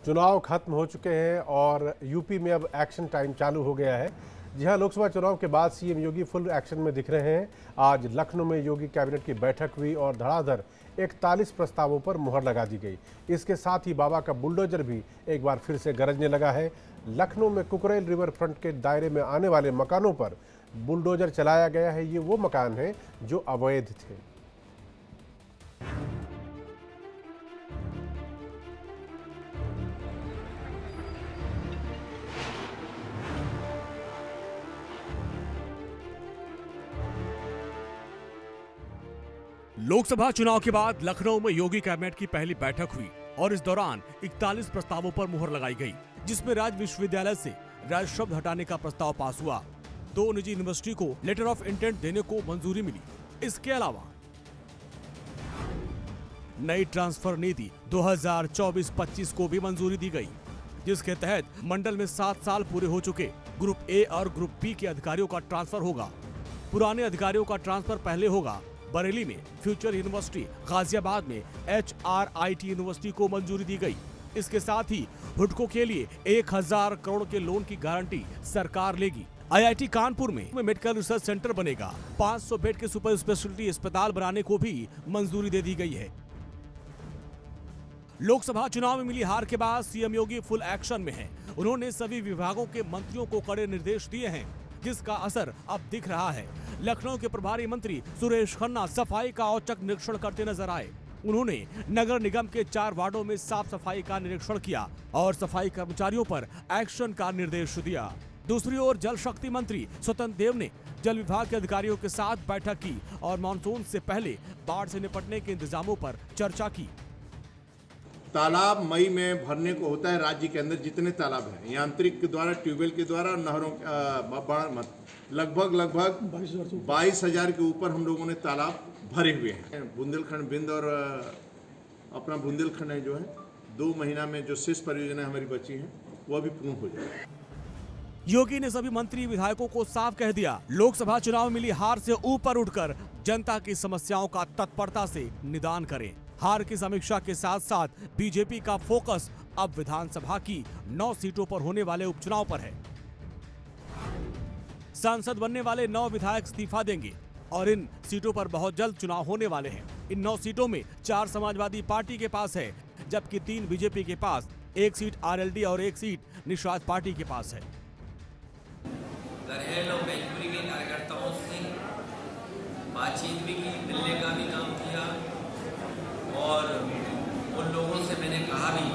चुनाव खत्म हो चुके हैं और यूपी में अब एक्शन टाइम चालू हो गया है। जी हां, लोकसभा चुनाव के बाद सीएम योगी फुल एक्शन में दिख रहे हैं। आज लखनऊ में योगी कैबिनेट की बैठक हुई और धड़ाधड़ 41 प्रस्तावों पर मुहर लगा दी गई। इसके साथ ही बाबा का बुलडोजर भी एक बार फिर से गरजने लगा है। लखनऊ में कुकरेल रिवर फ्रंट के दायरे में आने वाले मकानों पर बुलडोजर चलाया गया है। ये वो मकान हैं जो अवैध थे। लोकसभा चुनाव के बाद लखनऊ में योगी कैबिनेट की पहली बैठक हुई और इस दौरान 41 प्रस्तावों पर मुहर लगाई गई, जिसमें राज्य विश्वविद्यालय से राज्य शब्द हटाने का प्रस्ताव पास हुआ। 2 निजी यूनिवर्सिटी को लेटर ऑफ इंटेंट देने को मंजूरी मिली। इसके अलावा नई ट्रांसफर नीति 2024-25 को भी मंजूरी दी गई, जिसके तहत मंडल में 7 साल पूरे हो चुके ग्रुप ए और ग्रुप बी के अधिकारियों का ट्रांसफर होगा। पुराने अधिकारियों का ट्रांसफर पहले होगा। बरेली में फ्यूचर यूनिवर्सिटी, गाजियाबाद में HRIT यूनिवर्सिटी को मंजूरी दी गई। इसके साथ ही हुडको के लिए 1000 करोड़ के लोन की गारंटी सरकार लेगी। IIT कानपुर में मेडिकल रिसर्च सेंटर बनेगा। 500 बेड के सुपर स्पेशलिटी अस्पताल बनाने को भी मंजूरी दे दी गई है। लोकसभा चुनाव में मिली हार के बाद सीएम योगी फुल एक्शन में हैं। उन्होंने सभी विभागों के मंत्रियों को कड़े निर्देश दिए हैं, जिसका असर अब दिख रहा है। लखनऊ के प्रभारी मंत्री सुरेश खन्ना सफाई का औचक निरीक्षण करते नजर आए। उन्होंने नगर निगम के 4 वार्डों में साफ सफाई का निरीक्षण किया और सफाई कर्मचारियों पर एक्शन का निर्देश दिया। दूसरी ओर जल शक्ति मंत्री स्वतंत्र देव ने जल विभाग के अधिकारियों के साथ बैठक की और मानसून से पहले बाढ़ से निपटने के इंतजामों पर चर्चा की। तालाब मई में भरने को होता है। राज्य के अंदर जितने तालाब हैं, यांत्रिक के द्वारा, ट्यूबवेल के द्वारा, नहरों लगभग 22,000 के ऊपर हम लोगों ने तालाब भरे हुए हैं। बुंदेलखंड बिंद और अपना बुंदेलखंड है जो है 2 महीना में जो शेष परियोजना हमारी बची हैं वो भी पूर्ण हो जाएगी। योगी ने सभी मंत्री विधायकों को साफ कह दिया, लोकसभा चुनाव में मिली हार से ऊपर उठकर जनता की समस्याओं का तत्परता से निदान करें। हार की समीक्षा के साथ साथ बीजेपी का फोकस अब विधानसभा की 9 सीटों पर होने वाले उपचुनाव पर है। सांसद बनने वाले 9 विधायक इस्तीफा देंगे और इन सीटों पर बहुत जल्द चुनाव होने वाले हैं। इन 9 सीटों में 4 समाजवादी पार्टी के पास है, जबकि 3 बीजेपी के पास, 1 सीट RLD और 1 सीट निषाद पार्टी के पास है। मैनपुरी के कार्यकर्ताओं से बातचीत भी की, मिलने का भी काम किया और उन लोगों से मैंने कहा भी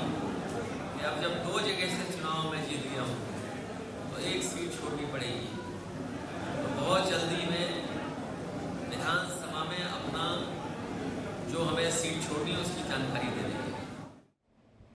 कि अब जब 2 जगह से चुनाव में जीत गया हूँ तो 1 सीट छोड़नी पड़ेगी। तो बहुत जल्दी में विधानसभा में अपना जो हमें सीट छोड़नी है उसकी जानकारी दे देंगे।